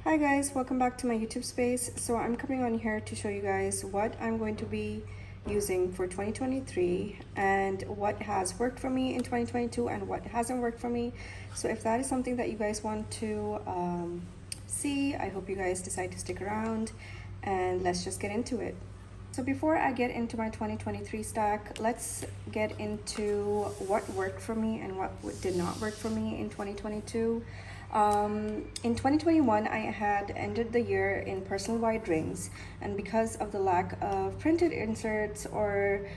Hi guys, welcome back to my YouTube space. So I'm coming on here to show you guys what I'm going to be using for 2023 and what has worked for me in 2022 and what hasn't worked for me. So if that is something that you guys want to see, I hope you guys decide to stick around and let's just get into it. So before I get into my 2023 stack, let's get into what worked for me and what did not work for me in 2022. In 2021, I had ended the year in personal wide rings, and because of the lack of printed inserts or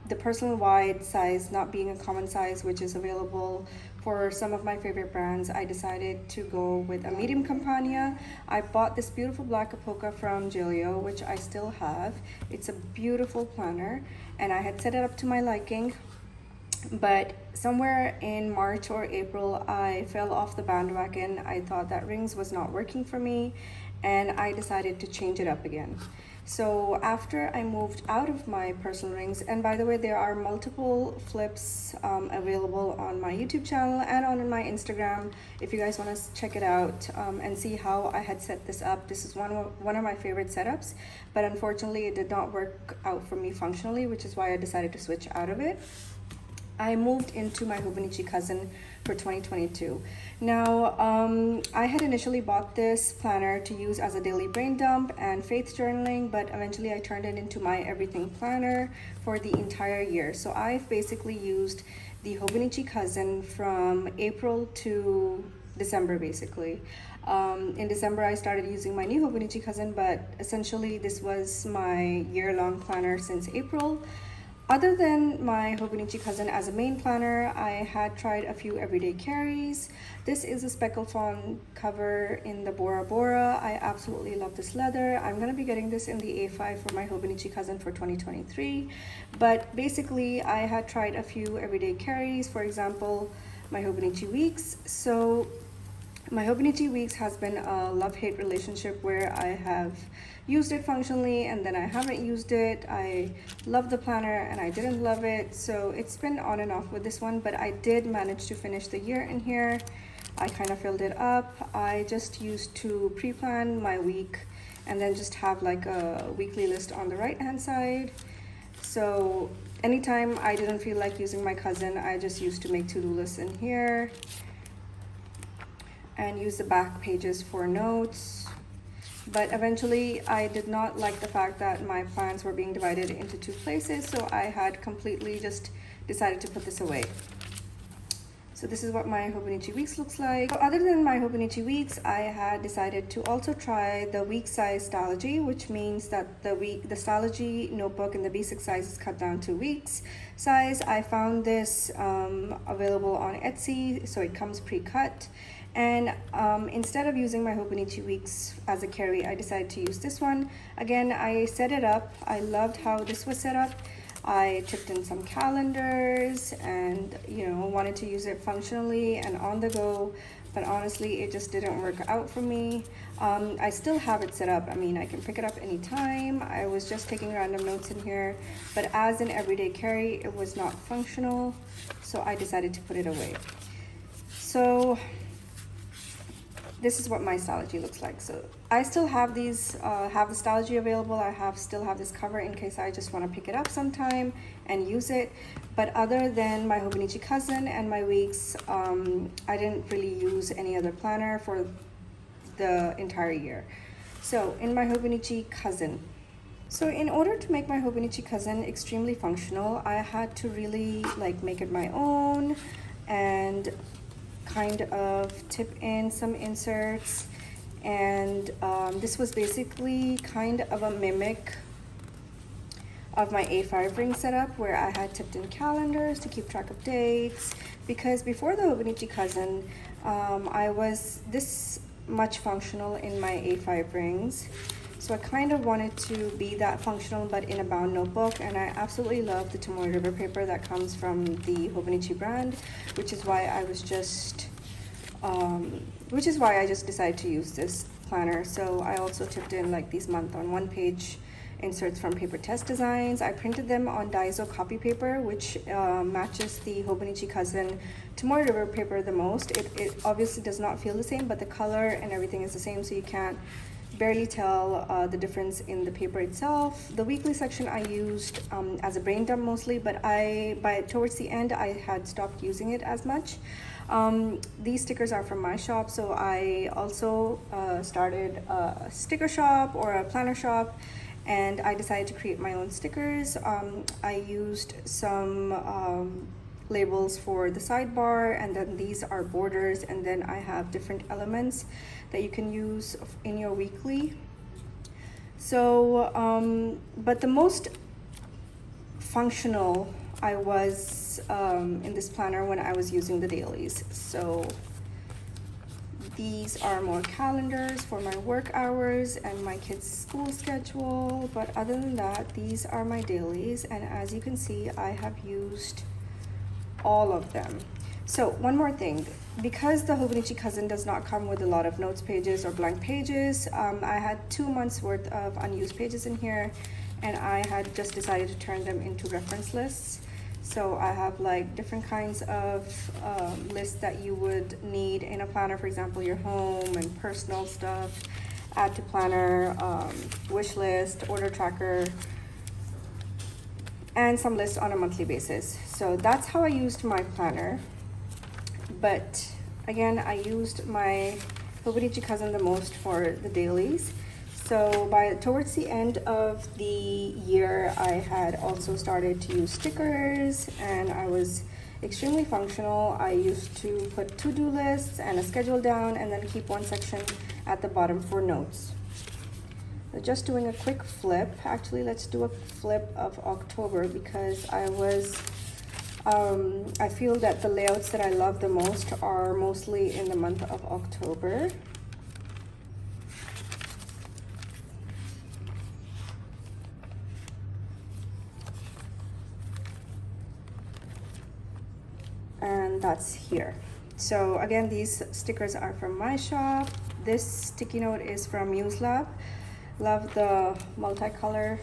the personal wide size not being a common size, which is available for some of my favorite brands, I decided to go with a medium Campania. I bought this beautiful black Apoca from Gilio, which I still have. It's a beautiful planner, and I had set it up to my liking. But somewhere in March or April, I fell off the bandwagon. I thought that rings was not working for me, and I decided to change it up again. So after I moved out of my personal rings, and by the way, there are multiple flips available on my YouTube channel and on my Instagram if you guys want to check it out and see how I had set this up. This is one of my favorite setups, but unfortunately it did not work out for me functionally, which is why I decided to switch out of it. I moved into my Hobonichi Cousin for 2022. Now, I had initially bought this planner to use as a daily brain dump and faith journaling, but eventually I turned it into my everything planner for the entire year. So I've basically used the Hobonichi Cousin from April to December, basically. In December, I started using my new Hobonichi Cousin, but essentially this was my year-long planner since April. Other than my Hobonichi Cousin as a main planner, I had tried a few everyday carries. This is a speckle fawn cover in the Bora Bora. I absolutely love this leather. I'm going to be getting this in the A5 for my Hobonichi Cousin for 2023. But basically, I had tried a few everyday carries, for example, my Hobonichi Weeks. So my Hobonichi Weeks has been a love-hate relationship where I have used it functionally and then I haven't used it. I love the planner and I didn't love it. So it's been on and off with this one, but I did manage to finish the year in here. I kind of filled it up. I just used to pre-plan my week and then just have like a weekly list on the right-hand side. So anytime I didn't feel like using my cousin, I just used to make to-do lists in here and use the back pages for notes. But eventually I did not like the fact that my plans were being divided into two places, so I had completely just decided to put this away. So this is what my Hobonichi Weeks looks like. So other than my Hobonichi Weeks, I had decided to also try the week size Stalogy, which means that the Stalogy notebook in the basic size is cut down to weeks size. I found this available on Etsy, so it comes pre-cut. And instead of using my Hobonichi Weeks as a carry, I decided to use this one. Again, I set it up. I loved how this was set up. I chipped in some calendars and, wanted to use it functionally and on the go, but honestly, it just didn't work out for me. I still have it set up. I mean, I can pick it up anytime. I was just taking random notes in here, but as an everyday carry, it was not functional, so I decided to put it away. So this is what my Stalogy looks like. So I still have these, have the Stalogy available. I still have this cover in case I just want to pick it up sometime and use it. But other than my Hobonichi Cousin and my weeks, I didn't really use any other planner for the entire year. So in my Hobonichi Cousin, so in order to make my Hobonichi Cousin extremely functional, I had to really make it my own and kind of tip in some inserts, and this was basically kind of a mimic of my A5 ring setup where I had tipped in calendars to keep track of dates, because before the Hobonichi Cousin I was this much functional in my A5 rings. So I kind of wanted to be that functional but in a bound notebook, and I absolutely love the Tomoe River paper that comes from the Hobonichi brand, which is why I just decided to use this planner. So I also tipped in these month on one page inserts from Paper Test Designs. I printed them on Daiso copy paper, which matches the Hobonichi Cousin Tomoe River paper the most. It obviously does not feel the same, but the color and everything is the same, so you can't barely tell the difference in the paper itself. The weekly section I used as a brain dump mostly, but towards the end I had stopped using it as much. These stickers are from my shop, so I also started a sticker shop or a planner shop, and I decided to create my own stickers. I used some labels for the sidebar, and then these are borders, and then I have different elements that you can use in your weekly. So but the most functional I was in this planner when I was using the dailies. So these are more calendars for my work hours and my kids' school schedule, but other than that, these are my dailies, and as you can see, I have used all of them. So one more thing, because the Hobonichi Cousin does not come with a lot of notes pages or blank pages, I had 2 months worth of unused pages in here, and I had just decided to turn them into reference lists. So I have like different kinds of lists that you would need in a planner, for example, your home and personal stuff, add to planner, wish list, order tracker, and some lists on a monthly basis. So that's how I used my planner. But again, I used my Hobonichi Cousin the most for the dailies. So towards the end of the year, I had also started to use stickers, and I was extremely functional. I used to put to-do lists and a schedule down, and then keep one section at the bottom for notes. So just doing a quick flip. Actually, let's do a flip of October, because I feel that the layouts that I love the most are mostly in the month of October. And that's here. So again, these stickers are from my shop. This sticky note is from Muse Lab. Love the multicolor.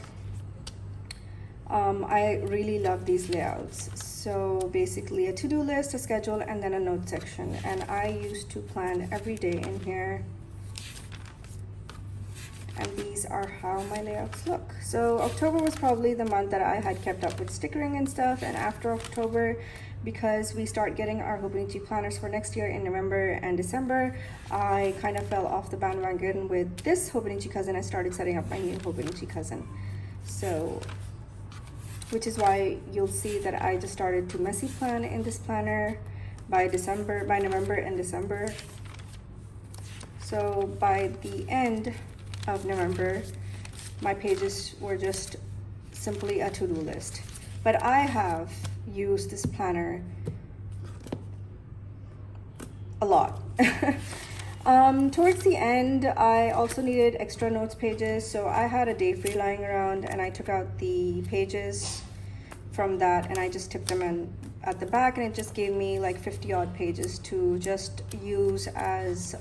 I really love these layouts. So basically a to-do list, a schedule, and then a note section. And I used to plan every day in here. And these are how my layouts look. So October was probably the month that I had kept up with stickering and stuff, and after October, because we start getting our Hobonichi planners for next year in November and December, I kind of fell off the bandwagon with this Hobonichi Cousin. I started setting up my new Hobonichi Cousin. So, which is why you'll see that I just started to messy plan in this planner by November and December. So by the end of November, my pages were just simply a to-do list. But I have used this planner a lot. Towards the end, I also needed extra notes pages, so I had a day free lying around, and I took out the pages from that and I just tipped them in at the back, and it just gave me like 50 odd pages to just use as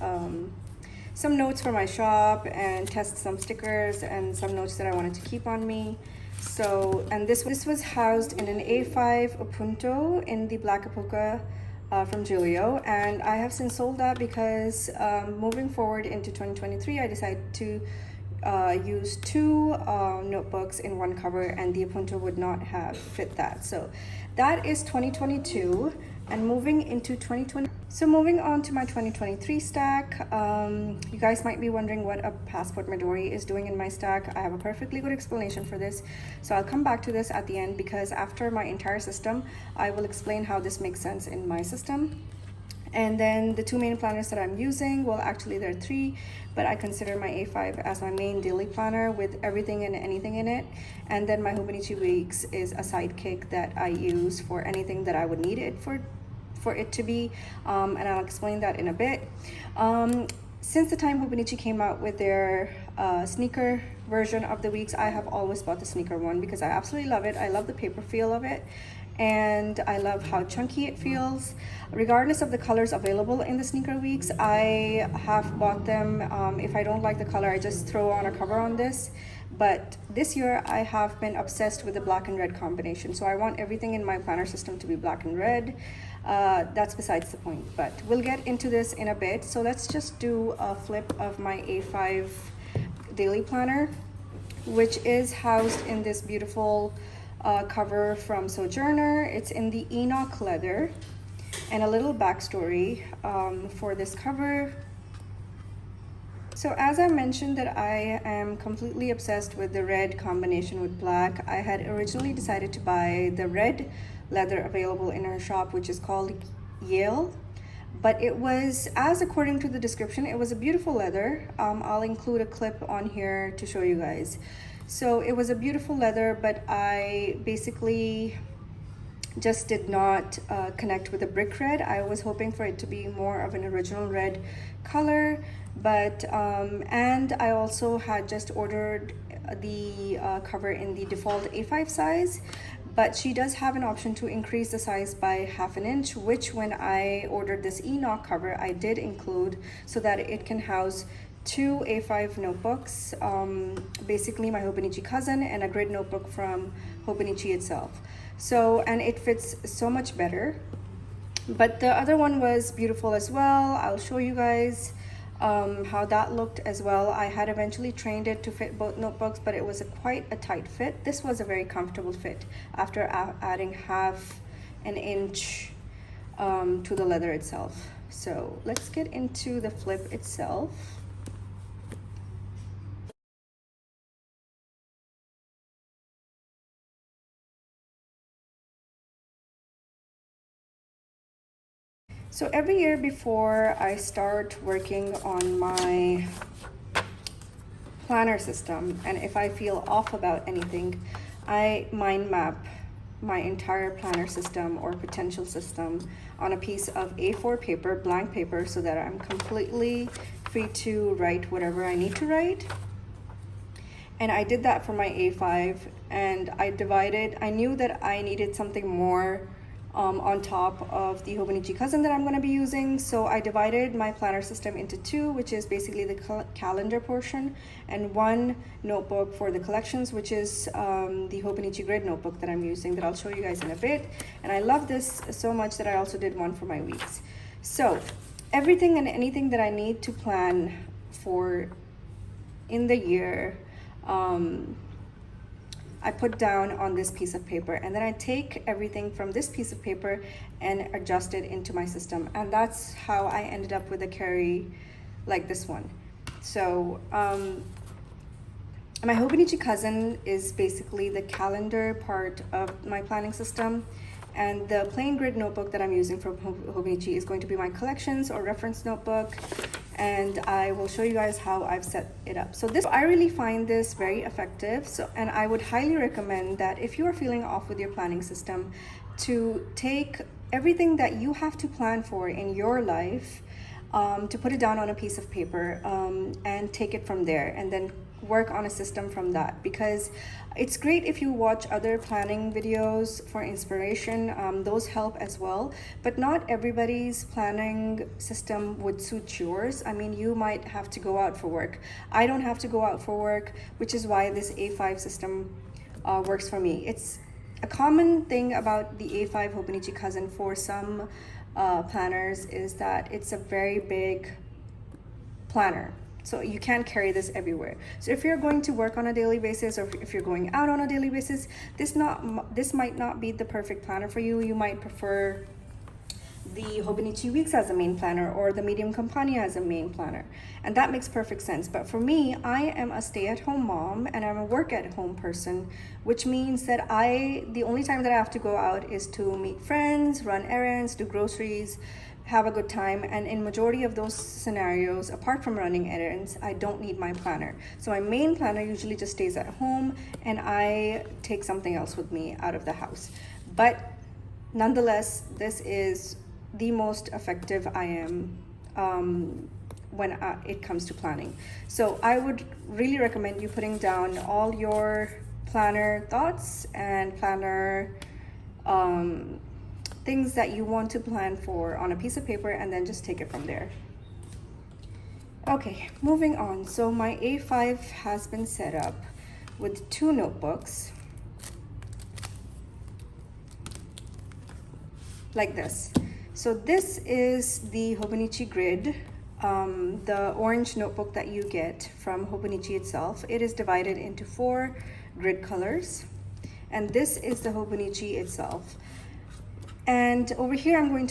some notes for my shop and test some stickers and some notes that I wanted to keep on me. So, and this was housed in an A5 Opunto in the Black Apoca from Julio, and I have since sold that because moving forward into 2023, I decided to use 2 notebooks in one cover, and the Apunto would not have fit that. So that is 2022, and moving into 2020. So moving on to my 2023 stack, you guys might be wondering what a Passport Midori is doing in my stack. I have a perfectly good explanation for this, so I'll come back to this at the end, because after my entire system, I will explain how this makes sense in my system. And then the 2 main planners that I'm using, well, actually there are 3, but I consider my A5 as my main daily planner with everything and anything in it. And then my Hobonichi Weeks is a sidekick that I use for anything that I would need it for it to be, and I'll explain that in a bit. Since the time Hobonichi came out with their sneaker version of the weeks, I have always bought the sneaker one because I absolutely love it. I love the paper feel of it, and I love how chunky it feels. Regardless of the colors available in the Sneaker Weeks, I have bought them. If I don't like the color, I just throw on a cover on this. But this year I have been obsessed with the black and red combination, so I want everything in my planner system to be black and red. That's besides the point, but we'll get into this in a bit. So let's just do a flip of my A5 daily planner, which is housed in this beautiful cover from Sojourner. It's in the Enoch leather. And a little backstory for this cover. So as I mentioned that I am completely obsessed with the red combination with black, I had originally decided to buy the red leather available in her shop, which is called Yale. But it was, as according to the description, it was a beautiful leather. I'll include a clip on here to show you guys. So it was a beautiful leather, but I basically just did not connect with the brick red. I was hoping for it to be more of an original red color, but and I also had just ordered the cover in the default A5 size, but she does have an option to increase the size by ½ an inch, which when I ordered this Enoch cover I did include, so that it can house 2 A5 notebooks, basically my Hobonichi cousin and a grid notebook from Hobonichi itself. So, and it fits so much better. But the other one was beautiful as well. I'll show you guys how that looked as well. I had eventually trained it to fit both notebooks, but it was quite a tight fit. This was a very comfortable fit after adding ½ an inch to the leather itself. So let's get into the flip itself. So every year before I start working on my planner system, and if I feel off about anything, I mind map my entire planner system or potential system on a piece of A4 paper, blank paper, so that I'm completely free to write whatever I need to write. And I did that for my A5, and I knew that I needed something more on top of the Hobonichi cousin that I'm going to be using. So I divided my planner system into two, which is basically the calendar portion, and one notebook for the collections, which is the Hobonichi grid notebook that I'm using, that I'll show you guys in a bit. And I love this so much that I also did one for my weeks. So everything and anything that I need to plan for in the year, I put down on this piece of paper, and then I take everything from this piece of paper and adjust it into my system. And that's how I ended up with a carry like this one. So my Hobonichi cousin is basically the calendar part of my planning system, and the plain grid notebook that I'm using from Hobonichi is going to be my collections or reference notebook, and I will show you guys how I've set it up. So I really find this very effective. And I would highly recommend that if you are feeling off with your planning system, to take everything that you have to plan for in your life, to put it down on a piece of paper, and take it from there, and then work on a system from that. Because it's great if you watch other planning videos for inspiration, those help as well, but not everybody's planning system would suit yours. I mean, you might have to go out for work. I don't have to go out for work, which is why this A5 system works for me. It's a common thing about the A5 Hobonichi cousin for some planners is that it's a very big planner. So you can't carry this everywhere. So if you're going to work on a daily basis, or if you're going out on a daily basis, this might not be the perfect planner for you. You might prefer the Hobonichi Weeks as a main planner, or the Medium Campagna as a main planner, and that makes perfect sense. But for me, I am a stay-at-home mom and I'm a work-at-home person, which means that the only time that I have to go out is to meet friends, run errands, do groceries, have a good time. And in majority of those scenarios, apart from running errands, I don't need my planner. So my main planner usually just stays at home, and I take something else with me out of the house. But nonetheless, this is the most effective I am when it comes to planning. So I would really recommend you putting down all your planner thoughts and planner things that you want to plan for on a piece of paper, and then just take it from there. Okay, moving on. So my A5 has been set up with 2 notebooks like this. So this is the Hobonichi grid, the orange notebook that you get from Hobonichi itself. It is divided into 4 grid colors, and this is the Hobonichi itself. And over here I'm going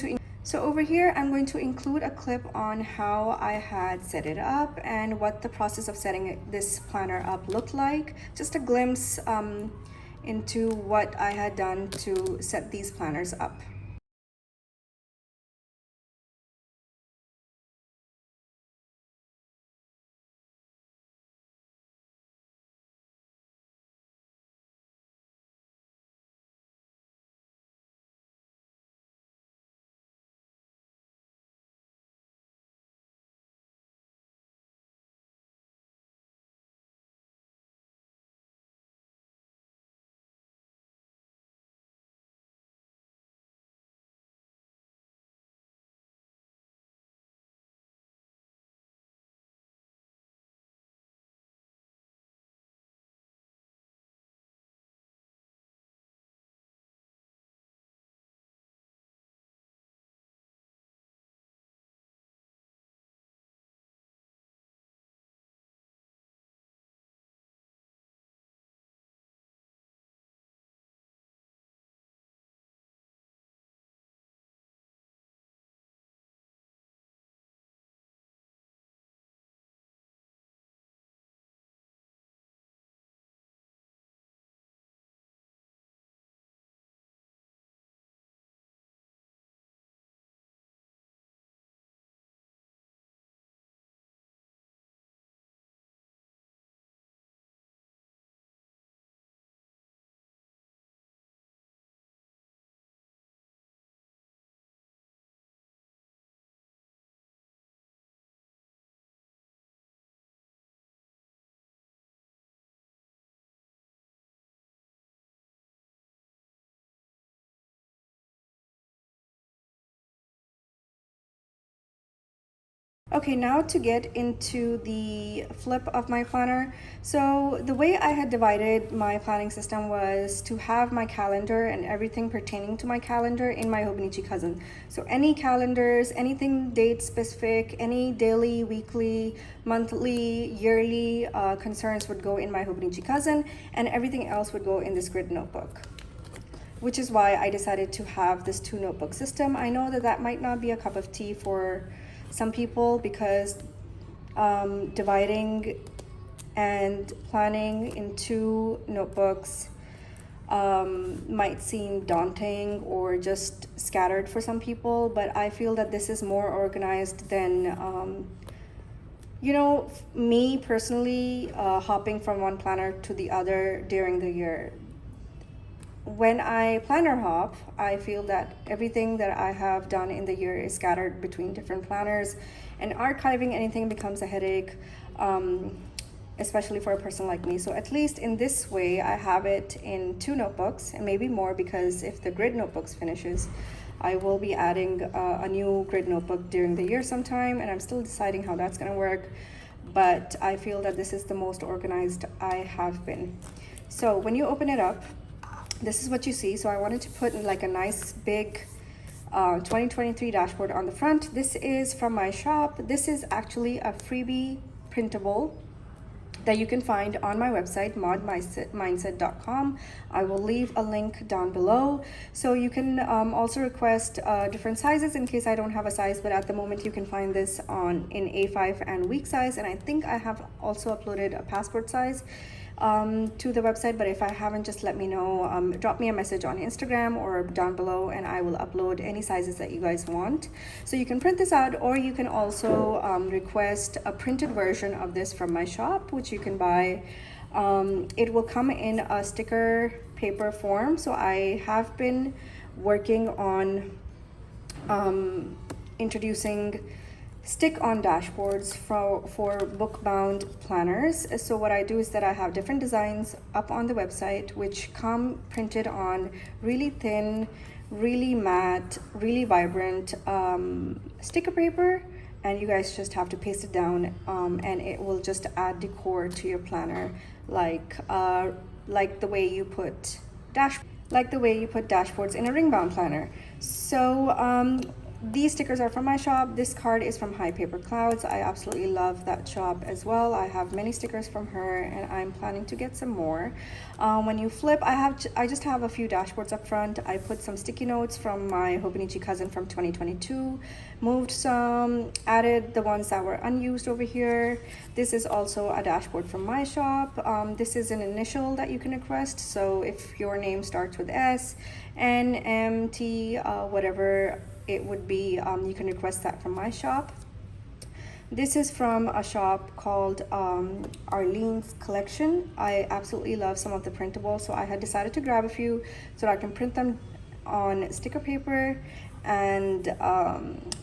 to include a clip on how I had set it up and what the process of setting this planner up looked like. Just a glimpse into what I had done to set these planners up. Okay, now to get into the flip of my planner. So the way I had divided my planning system was to have my calendar and everything pertaining to my calendar in my Hobonichi Cousin. So any calendars, anything date specific, any daily, weekly, monthly, yearly concerns would go in my Hobonichi Cousin, and everything else would go in this grid notebook, which is why I decided to have this 2 notebook system. I know that that might not be a cup of tea for some people because dividing and planning in 2 notebooks might seem daunting or just scattered for some people, but I feel that this is more organized than you know, me personally hopping from one planner to the other during the year. When I planner hop, I feel that everything that I have done in the year is scattered between different planners, and archiving anything becomes a headache, especially for a person like me. So at least in this way, I have it in 2 notebooks, and maybe more, because if the grid notebooks finishes, I will be adding a new grid notebook during the year sometime, and I'm still deciding how that's gonna work, but I feel that this is the most organized I have been. So when you open it up, this is what you see. So I wanted to put in like a nice big 2023 dashboard on the front. This is from my shop. This is actually a freebie printable that you can find on my website, modmindset.com. I will leave a link down below. So you can also request different sizes in case I don't have a size, but at the moment you can find this in A5 and week size. And I think I have also uploaded a passport size to the website, but if I haven't, just let me know. Drop me a message on Instagram or down below, and I will upload any sizes that you guys want. So you can print this out, or you can also request a printed version of this from my shop, which you can buy. It will come in a sticker paper form. So I have been working on introducing stick-on dashboards for book-bound planners. So what I do is that I have different designs up on the website which come printed on really thin, really matte, really vibrant sticker paper, and you guys just have to paste it down, and it will just add decor to your planner, like the way you put dashboards in a ring-bound planner. So these stickers are from my shop. This card is from High Paper Clouds. I absolutely love that shop as well. I have many stickers from her, and I'm planning to get some more. When you flip, I just have a few dashboards up front. I put some sticky notes from my Hobonichi cousin from 2022, moved some, added the ones that were unused over here. This is also a dashboard from my shop. This is an initial that you can request. So if your name starts with S, N, M, T, whatever it would be, you can request that from my shop. This is from a shop called Arlene's Collection. I absolutely love some of the printables, so I had decided to grab a few so that I can print them on sticker paper and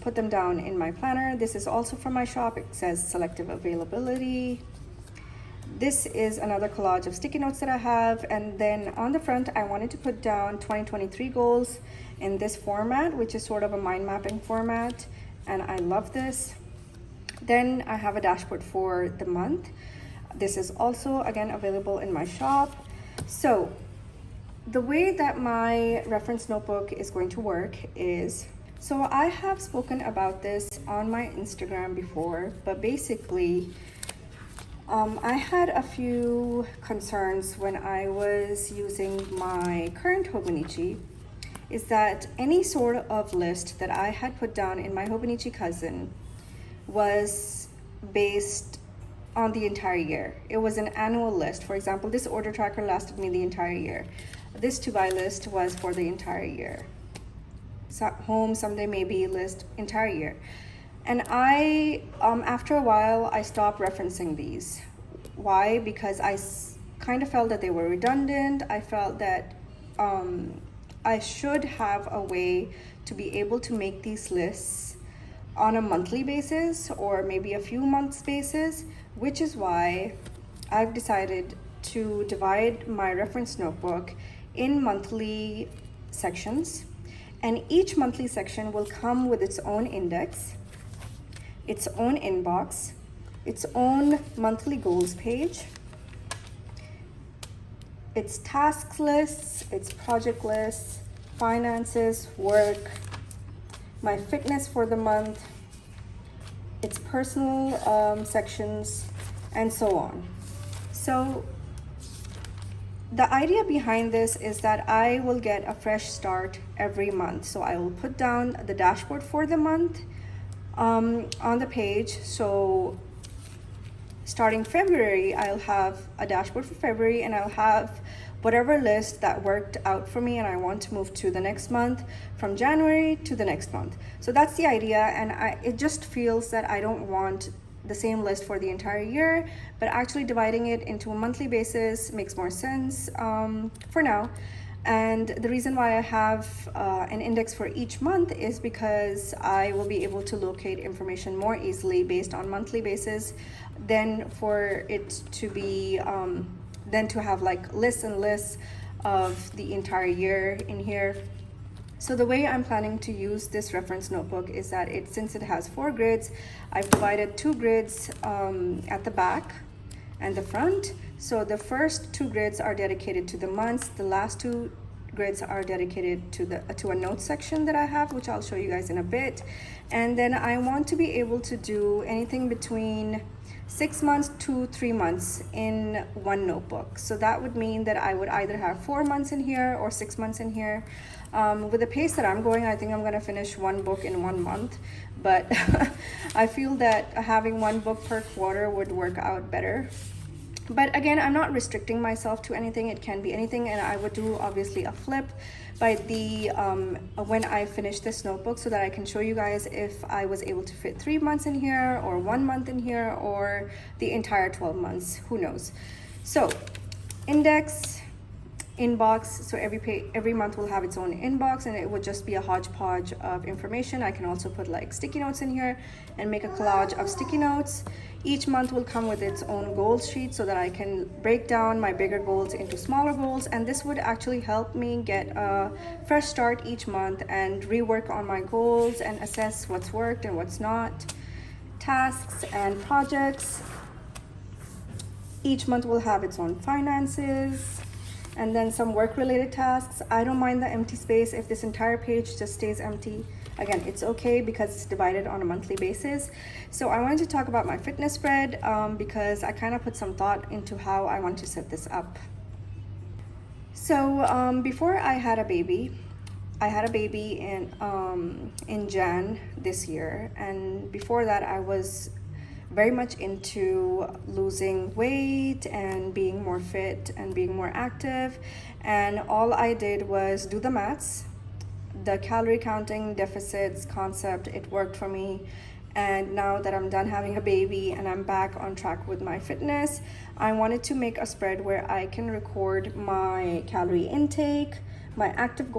put them down in my planner. This is also from my shop. It says selective availability. This is another collage of sticky notes that I have, and then on the front I wanted to put down 2023 goals in this format, which is sort of a mind mapping format, and I love this. Then I have a dashboard for the month. This is also again available in my shop. So the way that my reference notebook is going to work is, so I have spoken about this on my Instagram before, but basically I had a few concerns when I was using my current Hobonichi, is that any sort of list that I had put down in my Hobonichi cousin was based on the entire year. It was an annual list. For example, this order tracker lasted me the entire year. This to buy list was for the entire year. So home someday maybe list entire year. And I, after a while, I stopped referencing these. Why? Because I kind of felt that they were redundant. I felt that I should have a way to be able to make these lists on a monthly basis or maybe a few months basis, which is why I've decided to divide my reference notebook in monthly sections. And each monthly section will come with its own index, its own inbox, its own monthly goals page, its task lists, its project lists, finances, work, my fitness for the month, its personal sections, and so on. So the idea behind this is that I will get a fresh start every month. So I will put down the dashboard for the month on the page. So starting February, I'll have a dashboard for February, and I'll have whatever list that worked out for me and I want to move to the next month, from January to the next month. So that's the idea, and it just feels that I don't want the same list for the entire year, but actually dividing it into a monthly basis makes more sense for now. And the reason why I have an index for each month is because I will be able to locate information more easily based on monthly basis than for it to be than to have like lists and lists of the entire year in here. So the way I'm planning to use this reference notebook is that since it has 4 grids, I've divided 2 grids at the back and the front. So the first 2 grids are dedicated to the months. The last 2 grids are dedicated to a notes section that I have, which I'll show you guys in a bit. And then I want to be able to do anything between 6 months to 3 months in one notebook. So that would mean that I would either have 4 months in here or 6 months in here. With the pace that I'm going, I think I'm gonna finish 1 book in 1 month, but I feel that having 1 book per quarter would work out better. But again, I'm not restricting myself to anything. It can be anything, and I would do obviously a flip by the when I finish this notebook, so that I can show you guys if I was able to fit 3 months in here or 1 month in here or the entire 12 months, who knows. So index, inbox. So every month will have its own inbox, and it would just be a hodgepodge of information. I can also put like sticky notes in here and make a collage of sticky notes. Each month will come with its own goal sheet so that I can break down my bigger goals into smaller goals, and this would actually help me get a fresh start each month and rework on my goals and assess what's worked and what's not. Tasks and projects. Each month will have its own finances, and then some work-related tasks. I don't mind the empty space if this entire page just stays empty. Again, it's okay because it's divided on a monthly basis. So I wanted to talk about my fitness spread because I kind of put some thought into how I want to set this up. So before I had a baby in Jan this year, and before that I was very much into losing weight and being more fit and being more active, and all I did was do the maths, the calorie counting deficits concept. It worked for me. And now that I'm done having a baby and I'm back on track with my fitness, I wanted to make a spread where I can record my calorie intake, my active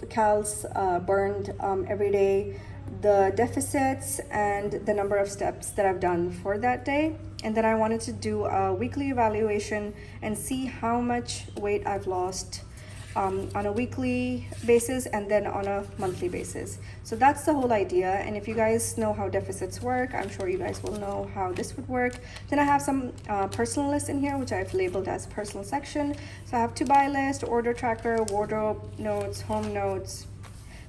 calories burned every day, the deficits, and the number of steps that I've done for that day. And then I wanted to do a weekly evaluation and see how much weight I've lost on a weekly basis and then on a monthly basis. So that's the whole idea. And if you guys know how deficits work, I'm sure you guys will know how this would work. Then I have some personal lists in here, which I've labeled as personal section. So I have to buy list, order tracker, wardrobe notes, home notes,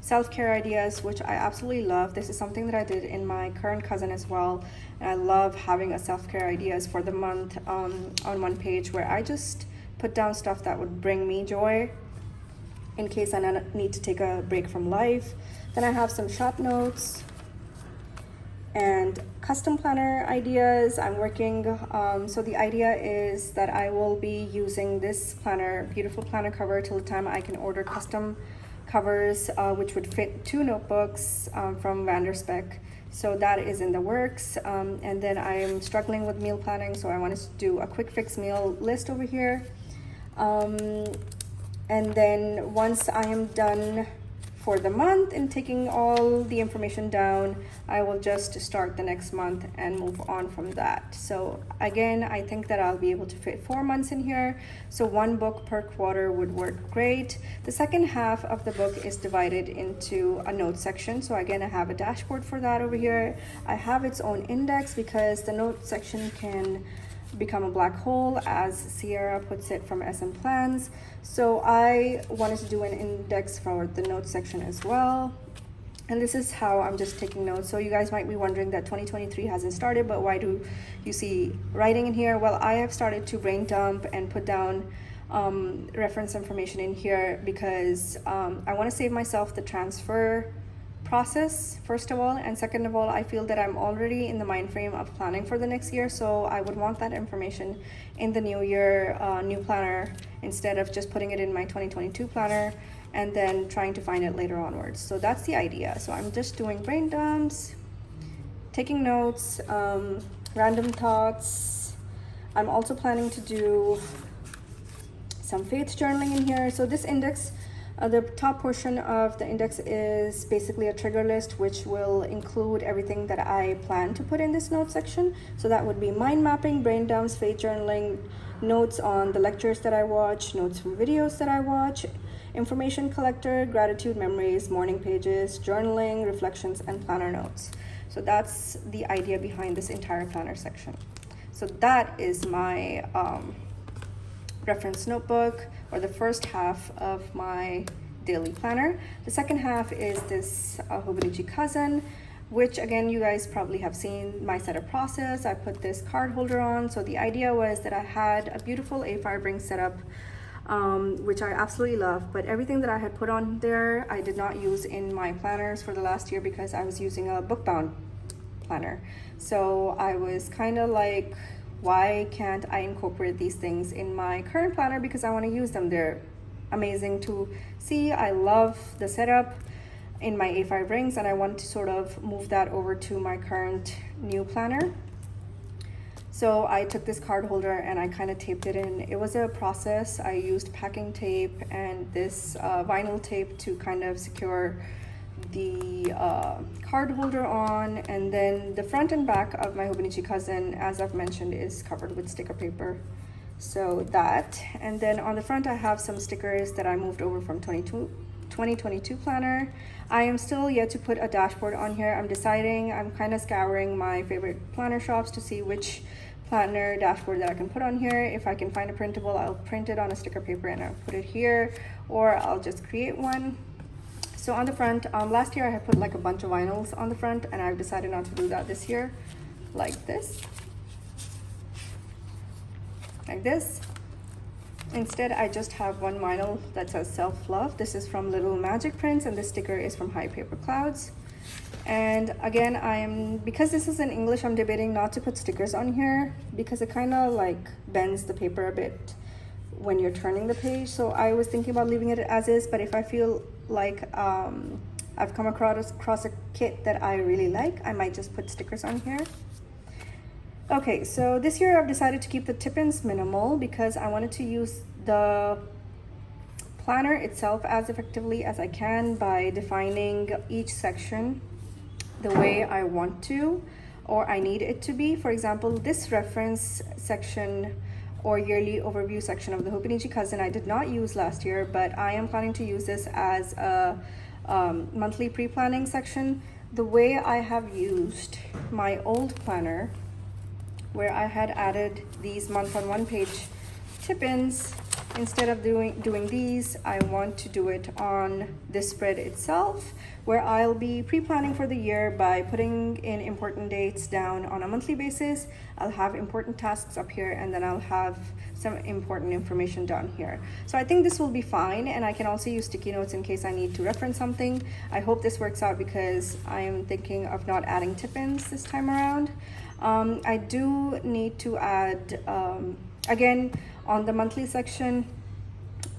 self-care ideas, which I absolutely love. This is something that I did in my current cousin as well. And I love having a self-care ideas for the month on one page where I just put down stuff that would bring me joy in case I need to take a break from life. Then I have some shop notes and custom planner ideas. I'm working, so the idea is that I will be using this planner, beautiful planner cover, till the time I can order custom covers, which would fit 2 notebooks from Vanderspec. So that is in the works. And then I am struggling with meal planning, so I wanted to do a quick fix meal list over here. And then once I am done for the month and taking all the information down, I will just start the next month and move on from that. So again, I think that I'll be able to fit 4 months in here. So 1 book per quarter would work great. The second half of the book is divided into a note section. So again, I have a dashboard for that over here. I have its own index because the note section can become a black hole, as Sierra puts it from SM Plans. So I wanted to do an index for the notes section as well. And this is how I'm just taking notes. So you guys might be wondering that 2023 hasn't started, but why do you see writing in here? Well, I have started to brain dump and put down reference information in here because I want to save myself the transfer process, first of all, and second of all, I feel that I'm already in the mind frame of planning for the next year, so I would want that information in the new year, new planner, instead of just putting it in my 2022 planner and then trying to find it later onwards. So that's the idea. So I'm just doing brain dumps, taking notes, random thoughts. I'm also planning to do some faith journaling in here. So this index, the top portion of the index is basically a trigger list, which will include everything that I plan to put in this note section. So that would be mind mapping, brain dumps, faith journaling, notes on the lectures that I watch, notes from videos that I watch, information collector, gratitude memories, morning pages, journaling, reflections, and planner notes. So that's the idea behind this entire planner section. So that is my reference notebook, or the first half of my daily planner. The second half is this Hobonichi cousin, which again, you guys probably have seen my setup process. I put this card holder on. So the idea was that I had a beautiful A5 ring setup, which I absolutely love, but everything that I had put on there, I did not use in my planners for the last year because I was using a book bound planner. So I was kind of like, why can't I incorporate these things in my current planner, because I want to use them. They're amazing to see. I love the setup in my A5 rings, and I want to sort of move that over to my current new planner. So I took this card holder and I kind of taped it in. It was a process. I used packing tape and this vinyl tape to kind of secure the card holder on, and then the front and back of my Hobonichi Cousin, as I've mentioned, is covered with sticker paper. So that, and then on the front I have some stickers that I moved over from 2022 planner. I am still yet to put a dashboard on here. I'm deciding. I'm kind of scouring my favorite planner shops to see which planner dashboard that I can put on here. If I can find a printable, I'll print it on a sticker paper and I'll put it here, or I'll just create one. So on the front, last year I had put like a bunch of vinyls on the front, and I've decided not to do that this year, like this. Like this. Instead, I just have one vinyl that says self-love. This is from Little Magic Prints, and this sticker is from High Paper Clouds. And again, because this is in English, I'm debating not to put stickers on here because it kind of like bends the paper a bit when you're turning the page. So I was thinking about leaving it as is, but if I feel like I've come across a kit that I really like, I might just put stickers on here. Okay, so this year I've decided to keep the tip-ins minimal because I wanted to use the planner itself as effectively as I can by defining each section the way I want to or I need it to be. For example, this reference section or yearly overview section of the Hobonichi Cousin I did not use last year, but I am planning to use this as a monthly pre-planning section. The way I have used my old planner, where I had added these month on one page tip-ins, instead of doing these, I want to do it on this spread itself, where I'll be pre-planning for the year by putting in important dates down on a monthly basis. I'll have important tasks up here, and then I'll have some important information down here. So I think this will be fine, and I can also use sticky notes in case I need to reference something. I hope this works out because I am thinking of not adding tip-ins this time around. I do need to add, again, on the monthly section,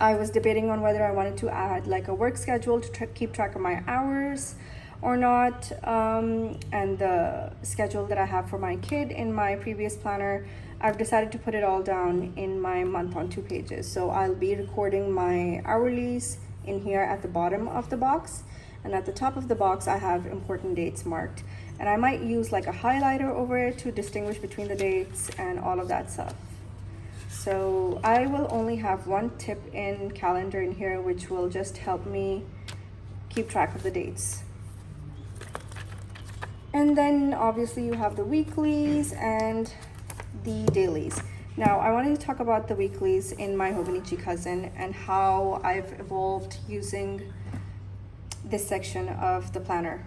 I was debating on whether I wanted to add like a work schedule to keep track of my hours or not, and the schedule that I have for my kid in my previous planner. I've decided to put it all down in my month on 2 pages. So I'll be recording my hourlies in here at the bottom of the box, and at the top of the box I have important dates marked, and I might use like a highlighter over it to distinguish between the dates and all of that stuff. So I will only have one tip in calendar in here, which will just help me keep track of the dates. And then obviously you have the weeklies and the dailies. Now I wanted to talk about the weeklies in my Hobonichi Cousin and how I've evolved using this section of the planner.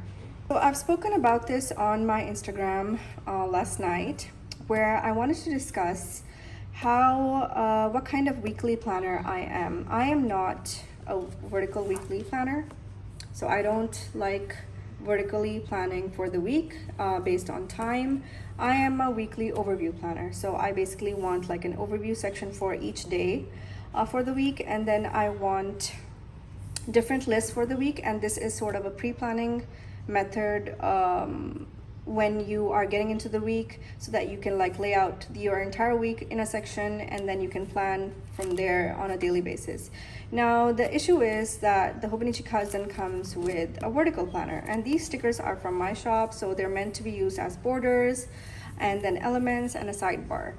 So I've spoken about this on my Instagram last night, where I wanted to discuss what kind of weekly planner I am. I am not a vertical weekly planner, so I don't like vertically planning for the week based on time. I am a weekly overview planner, so I basically want like an overview section for each day for the week, and then I want different lists for the week, and this is sort of a pre-planning method when you are getting into the week, so that you can like lay out your entire week in a section, and then you can plan from there on a daily basis. Now the issue is that the Hobonichi Cousin comes with a vertical planner, and these stickers are from my shop, so they're meant to be used as borders and then elements and a sidebar.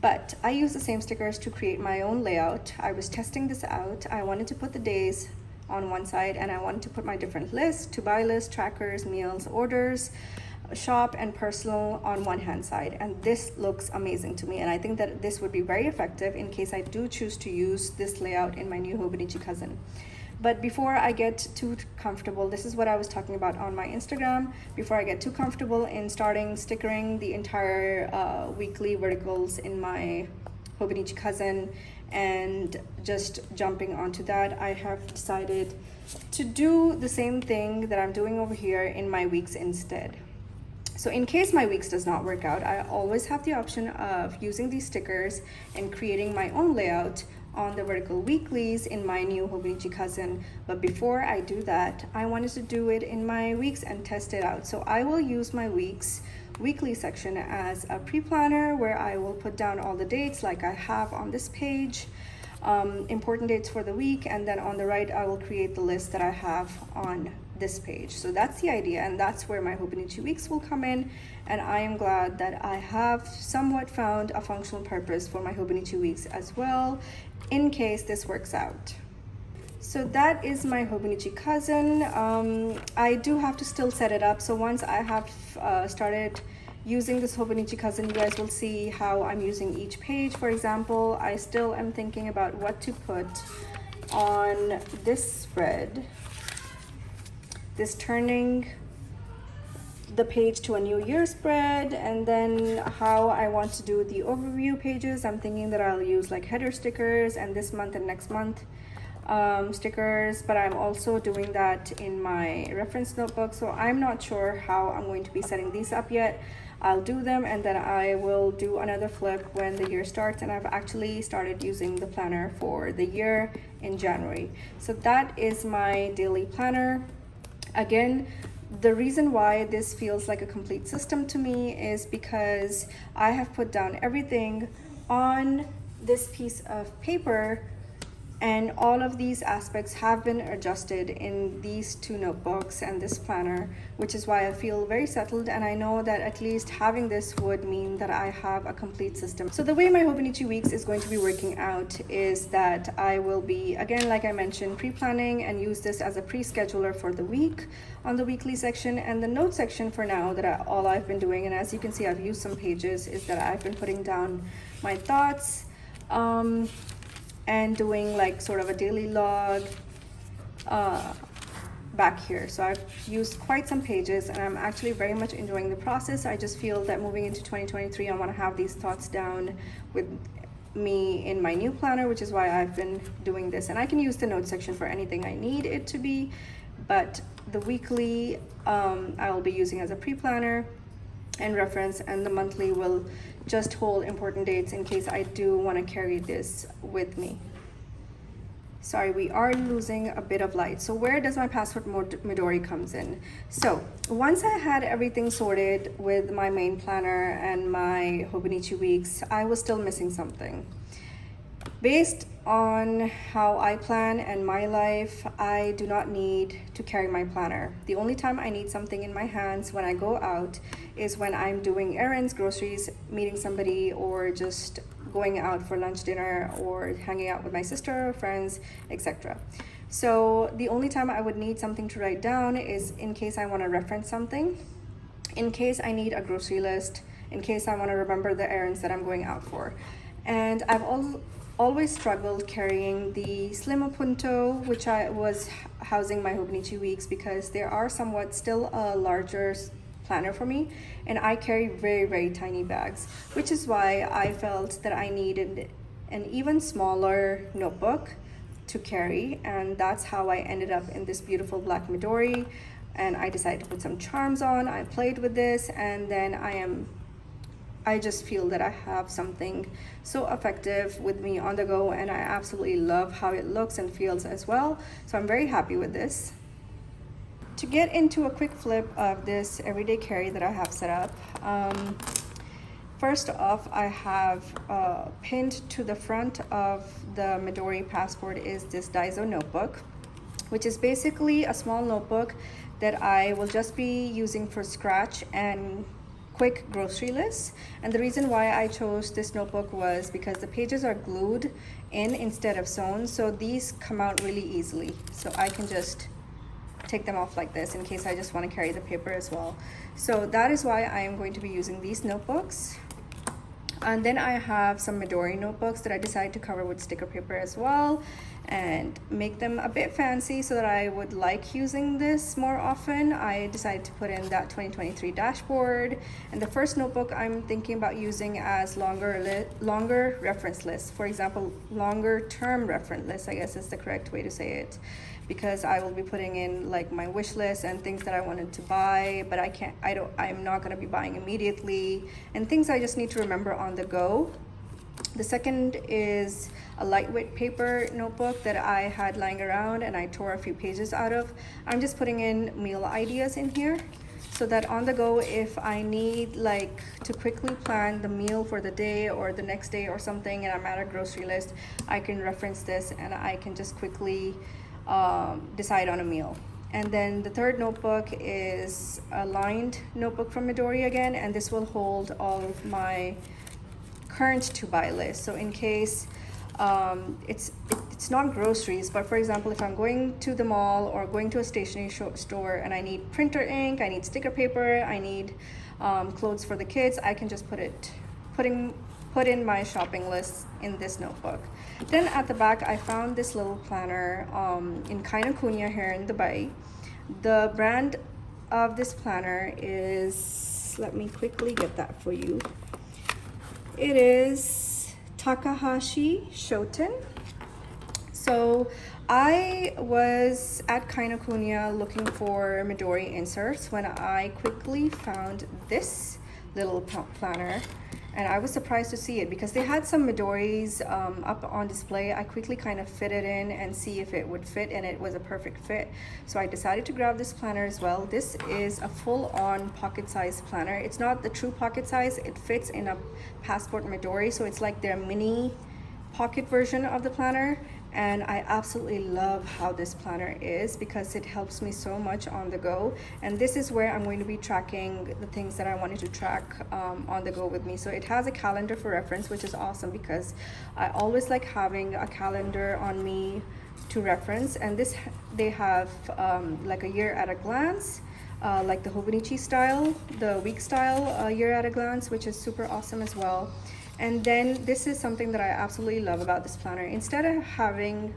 But I use the same stickers to create my own layout. I was testing this out. I wanted to put the days on one side, and I wanted to put my different lists, to buy lists, trackers, meals, orders, shop, and personal on one hand side, and this looks amazing to me, and I think that this would be very effective in case I do choose to use this layout in my new Hobonichi Cousin. But before I get too comfortable, this is what I was talking about on my Instagram, before I get too comfortable in starting stickering the entire weekly verticals in my Hobonichi Cousin and just jumping onto that, I have decided to do the same thing that I'm doing over here in my weeks instead. So in case my weeks does not work out, I always have the option of using these stickers and creating my own layout on the vertical weeklies in my new Hobonichi Cousin. But before I do that, I wanted to do it in my weeks and test it out. So I will use my weeks weekly section as a pre-planner where I will put down all the dates like I have on this page, important dates for the week, and then on the right I will create the list that I have on this page. So that's the idea, and that's where my Hobonichi weeks will come in, and I am glad that I have somewhat found a functional purpose for my Hobonichi weeks as well, in case this works out. So that is my Hobonichi cousin. I do have to still set it up, so once I have started using this Hobonichi cousin, you guys will see how I'm using each page. For example, I still am thinking about what to put on this spread, this turning the page to a new year spread, and then how I want to do the overview pages. I'm thinking that I'll use like header stickers and this month and next month stickers, but I'm also doing that in my reference notebook, so I'm not sure how I'm going to be setting these up yet. I'll do them, and then I will do another flip when the year starts, and I've actually started using the planner for the year in January. So that is my daily planner. Again, the reason why this feels like a complete system to me is because I have put down everything on this piece of paper, and all of these aspects have been adjusted in these two notebooks and this planner, which is why I feel very settled, and I know that at least having this would mean that I have a complete system. So the way my Hobonichi weeks is going to be working out is that I will be, again, like I mentioned, pre-planning and use this as a pre-scheduler for the week on the weekly section, and the note section for now that all I've been doing, and as you can see I've used some pages, is that I've been putting down my thoughts and doing like sort of a daily log back here. So I've used quite some pages, and I'm actually very much enjoying the process. I just feel that moving into 2023, I want to have these thoughts down with me in my new planner, which is why I've been doing this. And I can use the note section for anything I need it to be, but the weekly I will be using as a pre-planner and reference, and the monthly will just hold important dates in case I do want to carry this with me. Sorry, we are losing a bit of light. So where does my password Midori comes in? So once I had everything sorted with my main planner and my Hobonichi weeks, I was still missing something. Based on how I plan and my life, I do not need to carry my planner. The only time I need something in my hands when I go out is when I'm doing errands, groceries, meeting somebody, or just going out for lunch, dinner, or hanging out with my sister or friends, etc. So the only time I would need something to write down is in case I want to reference something, in case I need a grocery list, in case I want to remember the errands that I'm going out for. And I've always struggled carrying the Slim Punto, which I was housing my Hobonichi weeks, because they are somewhat still a larger planner for me, and I carry very tiny bags, which is why I felt that I needed an even smaller notebook to carry, and that's how I ended up in this beautiful black Midori. And I decided to put some charms on. I played with this, and then I just feel that I have something so effective with me on the go, and I absolutely love how it looks and feels as well. So I'm very happy with this. To get into a quick flip of this everyday carry that I have set up, first off, I have pinned to the front of the Midori passport is this Daiso notebook, which is basically a small notebook that I will just be using for scratch and quick grocery lists. And the reason why I chose this notebook was because the pages are glued in instead of sewn, so these come out really easily. So I can just take them off like this in case I just want to carry the paper as well. So that is why I am going to be using these notebooks. And then I have some Midori notebooks that I decided to cover with sticker paper as well and make them a bit fancy so that I would like using this more often. I decided to put in that 2023 dashboard, and the first notebook I'm thinking about using as longer reference lists. For example, longer term reference lists, I guess is the correct way to say it, because I will be putting in like my wish list and things that I wanted to buy, but I'm not going to be buying immediately, and things I just need to remember on the go. The second is a lightweight paper notebook that I had lying around and I tore a few pages out of. I'm just putting in meal ideas in here. so that on the go, if I need like to quickly plan the meal for the day or the next day or something and I'm at a grocery list, I can reference this and I can just quickly decide on a meal. And then the third notebook is a lined notebook from Midori again, and this will hold all of my current to buy list. So in case it's not groceries, but for example, if I'm going to the mall or going to a stationery store and I need printer ink, I need sticker paper, I need clothes for the kids, I can just put in my shopping list in this notebook. Then at the back, I found this little planner in Kinokuniya here in Dubai. The brand of this planner is, let me quickly get that for you. It is Takahashi Shoten. So I was at Kinokuniya looking for Midori inserts when I quickly found this little planner, and I was surprised to see it because they had some Midoris up on display. I quickly kind of fit it in and see if it would fit, and it was a perfect fit. So I decided to grab this planner as well. This is a full-on pocket-sized planner. It's not the true pocket size. It fits in a passport Midori, so it's like their mini pocket version of the planner. And I absolutely love how this planner is because it helps me so much on the go. And this is where I'm going to be tracking the things that I wanted to track on the go with me. So it has a calendar for reference, which is awesome because I always like having a calendar on me to reference. And this, they have like a year at a glance, like the Hobonichi style, the week style year at a glance, which is super awesome as well. And then this is something that I absolutely love about this planner. Instead of having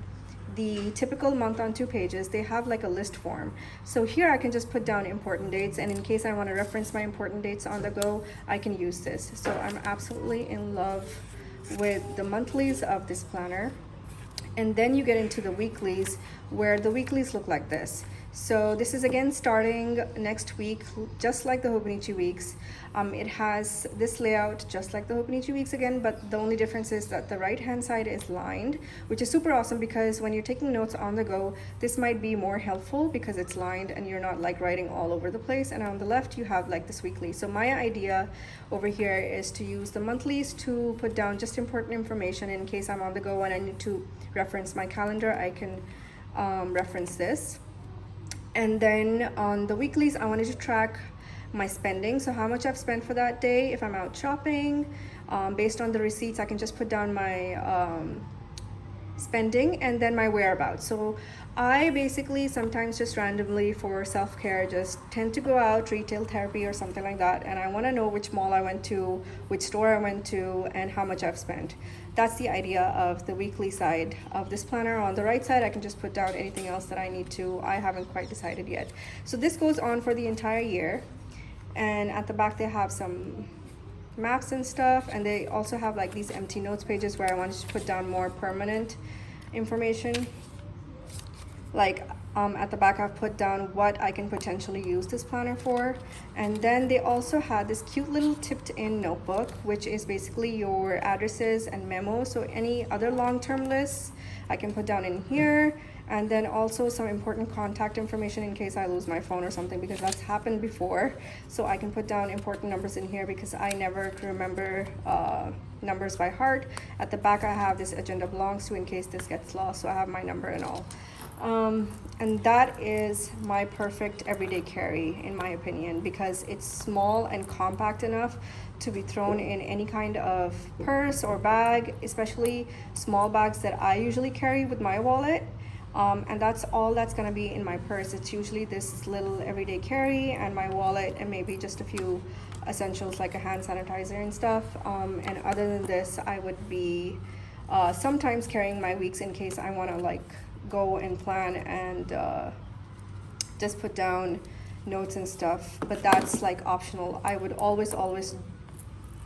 the typical month on 2 pages, they have like a list form. So here I can just put down important dates, and in case I want to reference my important dates on the go, I can use this. So I'm absolutely in love with the monthlies of this planner. And then you get into the weeklies, where the weeklies look like this. So this is again starting next week, just like the Hobonichi weeks. It has this layout just like the Hobonichi weeks again, but the only difference is that the right hand side is lined, which is super awesome because when you're taking notes on the go, this might be more helpful because it's lined and you're not like writing all over the place. And on the left you have like this weekly. So my idea over here is to use the monthlies to put down just important information in case I'm on the go and I need to reference my calendar. I can reference this. And then on the weeklies, I wanted to track my spending, so how much I've spent for that day. If I'm out shopping, based on the receipts, I can just put down my spending and then my whereabouts. So I basically sometimes just randomly for self-care just tend to go out, retail therapy or something like that, and I want to know which mall I went to, which store I went to, and how much I've spent. That's the idea of the weekly side of this planner. On the right side, I can just put down anything else that I need to. I haven't quite decided yet. So this goes on for the entire year, and at the back they have some maps and stuff, and they also have like these empty notes pages where I wanted to put down more permanent information. Like at the back I've put down what I can potentially use this planner for. And then they also had this cute little tipped in notebook, which is basically your addresses and memos. So any other long-term lists I can put down in here. And then also some important contact information in case I lose my phone or something, because that's happened before. So I can put down important numbers in here because I never can remember numbers by heart. At the back I have this agenda belongs to in case this gets lost, so I have my number and all. And that is my perfect everyday carry in my opinion, because it's small and compact enough to be thrown in any kind of purse or bag, especially small bags that I usually carry with my wallet. And that's all that's gonna be in my purse. It's usually this little everyday carry and my wallet and maybe just a few essentials like a hand sanitizer and stuff. And other than this, I would be sometimes carrying my weeks in case I wanna like go and plan and just put down notes and stuff, but that's like optional. I would always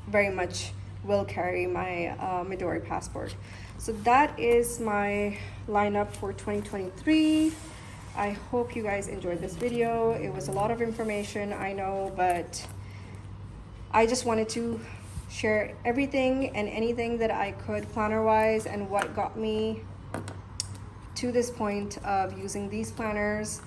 very much will carry my Midori passport. So that is my lineup for 2023. I hope you guys enjoyed this video. It was a lot of information, I know, but I just wanted to share everything and anything that I could planner wise and what got me to this point of using these planners.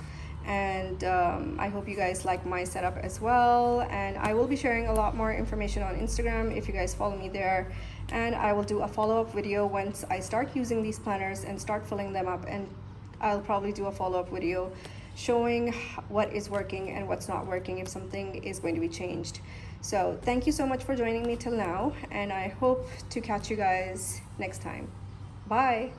and I hope you guys like my setup as well. And I will be sharing a lot more information on Instagram if you guys follow me there, and I will do a follow-up video once I start using these planners and start filling them up, and I'll probably do a follow-up video showing what is working and what's not working, if something is going to be changed. So thank you so much for joining me till now, and I hope to catch you guys next time. Bye.